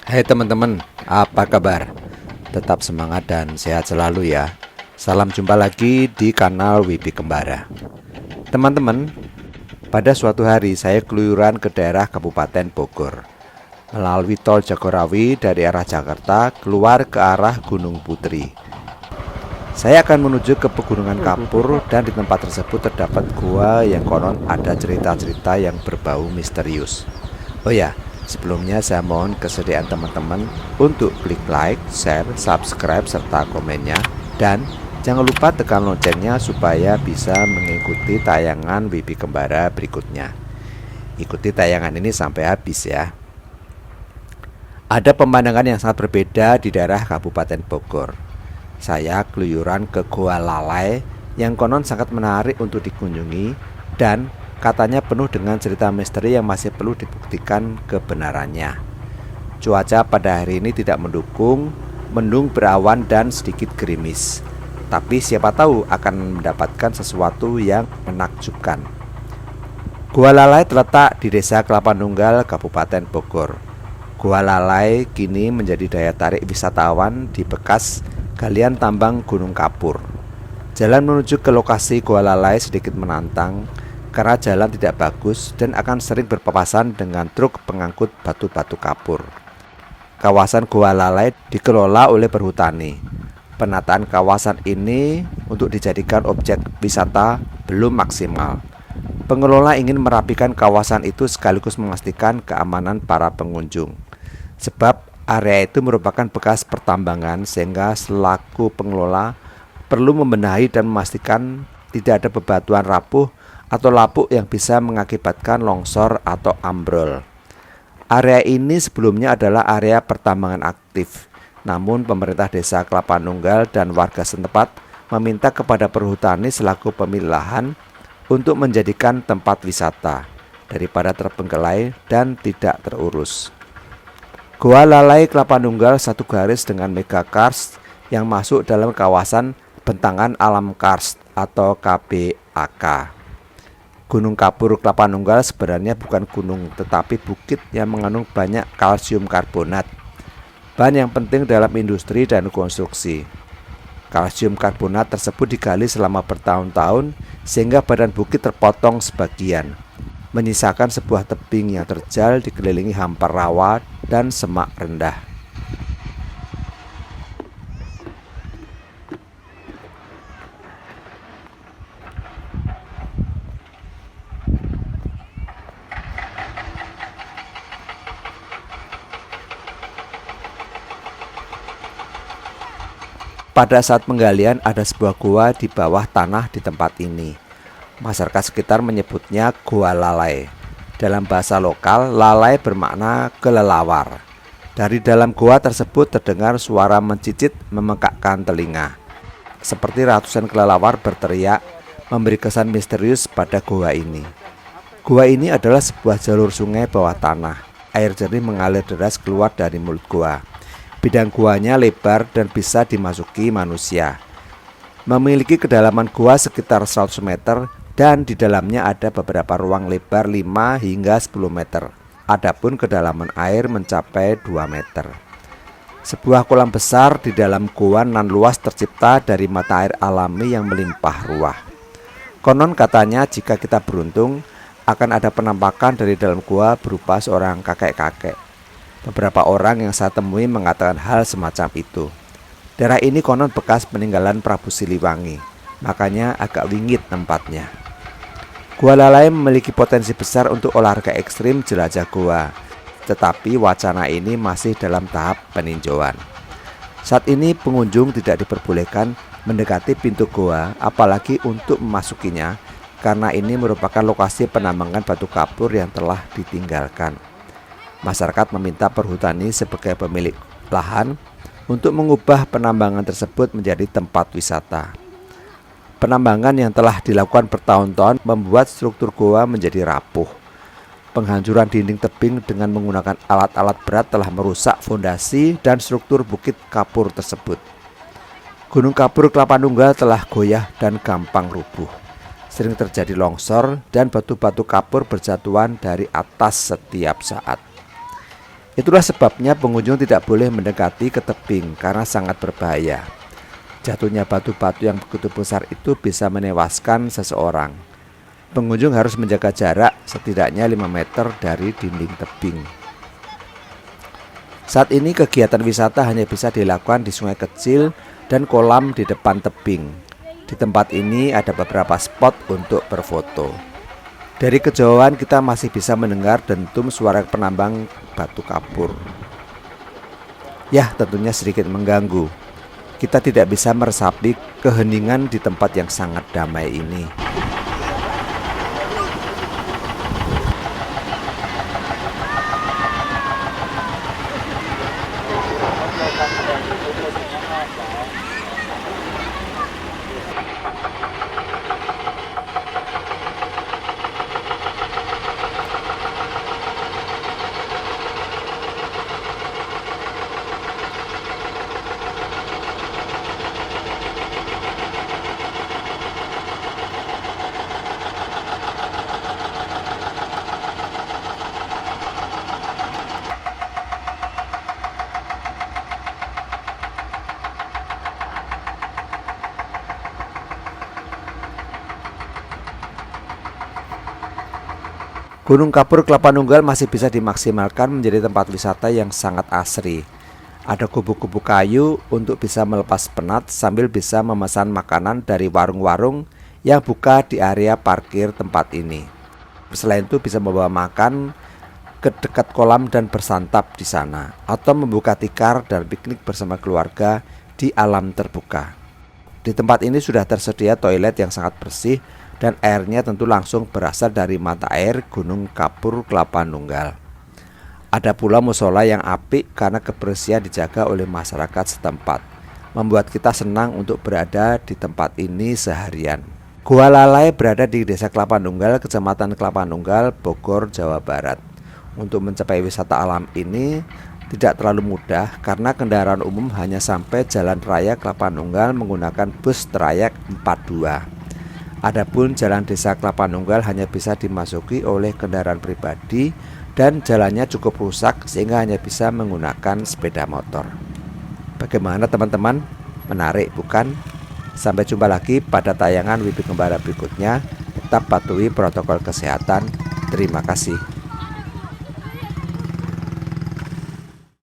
Hai teman-teman, apa kabar? Tetap semangat dan sehat selalu ya. Salam jumpa lagi di kanal Wibi Kembara. Teman-teman, pada suatu hari saya keluyuran ke daerah Kabupaten Bogor, melalui tol Jagorawi dari arah Jakarta keluar ke arah Gunung Putri. Saya akan menuju ke Pegunungan Kapur dan di tempat tersebut terdapat gua yang konon ada cerita-cerita yang berbau misterius. Oh ya, sebelumnya saya mohon kesediaan teman-teman untuk klik like, share, subscribe, serta komennya. Dan jangan lupa tekan loncengnya supaya bisa mengikuti tayangan Wibi Kembara berikutnya. Ikuti tayangan ini sampai habis ya. Ada pemandangan yang sangat berbeda di daerah Kabupaten Bogor. Saya keluyuran ke Goa Lalai yang konon sangat menarik untuk dikunjungi dan katanya penuh dengan cerita misteri yang masih perlu dibuktikan kebenarannya. Cuaca pada hari ini tidak mendukung, mendung berawan dan sedikit gerimis. Tapi siapa tahu akan mendapatkan sesuatu yang menakjubkan. Goa Lalai terletak di Desa Kelapa Nunggal, Kabupaten Bogor. Goa Lalai kini menjadi daya tarik wisatawan di bekas galian tambang Gunung Kapur. Jalan menuju ke lokasi Goa Lalai sedikit menantang karena jalan tidak bagus dan akan sering berpapasan dengan truk pengangkut batu-batu kapur. Kawasan Goa Lalai dikelola oleh perhutani. Penataan kawasan ini untuk dijadikan objek wisata belum maksimal. Pengelola ingin merapikan kawasan itu sekaligus memastikan keamanan para pengunjung. Sebab area itu merupakan bekas pertambangan sehingga selaku pengelola perlu membenahi dan memastikan tidak ada bebatuan rapuh atau lapuk yang bisa mengakibatkan longsor atau ambrol. Area ini sebelumnya adalah area pertambangan aktif. Namun pemerintah desa Kelapa Nunggal dan warga setempat meminta kepada perhutani selaku pemilik lahan untuk menjadikan tempat wisata daripada terbengkelai dan tidak terurus. Goa Lalai Kelapa Nunggal satu garis dengan Mega Karst yang masuk dalam kawasan Bentangan Alam Karst atau KBAK. Gunung Kapur Kelapa Nunggal sebenarnya bukan gunung tetapi bukit yang mengandung banyak kalsium karbonat, bahan yang penting dalam industri dan konstruksi. Kalsium karbonat tersebut digali selama bertahun-tahun sehingga badan bukit terpotong sebagian, menyisakan sebuah tebing yang terjal dikelilingi hampar rawa dan semak rendah. Pada saat penggalian ada sebuah gua di bawah tanah di tempat ini. Masyarakat sekitar menyebutnya Goa Lalai. Dalam bahasa lokal, lalai bermakna kelelawar. Dari dalam gua tersebut terdengar suara mencicit memekakkan telinga. Seperti ratusan kelelawar berteriak, memberi kesan misterius pada gua ini. Gua ini adalah sebuah jalur sungai bawah tanah. Air jernih mengalir deras keluar dari mulut gua. Bidang guanya lebar dan bisa dimasuki manusia. Memiliki kedalaman gua sekitar 100 meter dan di dalamnya ada beberapa ruang lebar 5 hingga 10 meter. Adapun kedalaman air mencapai 2 meter. Sebuah kolam besar di dalam gua nan luas tercipta dari mata air alami yang melimpah ruah. Konon katanya jika kita beruntung akan ada penampakan dari dalam gua berupa seorang kakek-kakek. Beberapa orang yang saya temui mengatakan hal semacam itu. Daerah ini konon bekas peninggalan Prabu Siliwangi, makanya agak wingit tempatnya. Goa Lalai memiliki potensi besar untuk olahraga ekstrim jelajah goa, tetapi wacana ini masih dalam tahap peninjauan. Saat ini pengunjung tidak diperbolehkan mendekati pintu goa, apalagi untuk memasukinya, karena ini merupakan lokasi penambangan batu kapur yang telah ditinggalkan. Masyarakat meminta perhutani sebagai pemilik lahan untuk mengubah penambangan tersebut menjadi tempat wisata. Penambangan yang telah dilakukan bertahun-tahun membuat struktur goa menjadi rapuh. Penghancuran dinding tebing dengan menggunakan alat-alat berat telah merusak fondasi dan struktur bukit kapur tersebut. Gunung Kapur Kelapa Nunggal telah goyah dan gampang rubuh. Sering terjadi longsor dan batu-batu kapur berjatuhan dari atas setiap saat. Itulah sebabnya pengunjung tidak boleh mendekati ke tebing karena sangat berbahaya. Jatuhnya batu-batu yang begitu besar itu bisa menewaskan seseorang. Pengunjung harus menjaga jarak setidaknya 5 meter dari dinding tebing. Saat ini kegiatan wisata hanya bisa dilakukan di sungai kecil dan kolam di depan tebing. Di tempat ini ada beberapa spot untuk berfoto. Dari kejauhan kita masih bisa mendengar dentum suara penambang batu kapur. Ya, tentunya sedikit mengganggu. Kita tidak bisa meresapi keheningan di tempat yang sangat damai ini. Gunung Kapur Kelapa Nunggal masih bisa dimaksimalkan menjadi tempat wisata yang sangat asri. Ada kubu-kubu kayu untuk bisa melepas penat sambil bisa memesan makanan dari warung-warung yang buka di area parkir tempat ini. Selain itu bisa membawa makan ke dekat kolam dan bersantap di sana, atau membuka tikar dan piknik bersama keluarga di alam terbuka. Di tempat ini sudah tersedia toilet yang sangat bersih dan airnya tentu langsung berasal dari mata air Gunung Kapur Kelapa Nunggal. Ada pula musola yang apik karena kebersihan dijaga oleh masyarakat setempat, membuat kita senang untuk berada di tempat ini seharian. Gua Lalai berada di Desa Kelapa Nunggal, Kecamatan Kelapa Nunggal, Bogor, Jawa Barat. Untuk mencapai wisata alam ini tidak terlalu mudah karena kendaraan umum hanya sampai Jalan Raya Kelapa Nunggal menggunakan bus trayek 42. Adapun jalan Desa Kelapa Nunggal hanya bisa dimasuki oleh kendaraan pribadi dan jalannya cukup rusak sehingga hanya bisa menggunakan sepeda motor. Bagaimana teman-teman? Menarik bukan? Sampai jumpa lagi pada tayangan WIBI Kembara berikutnya. Tetap patuhi protokol kesehatan. Terima kasih.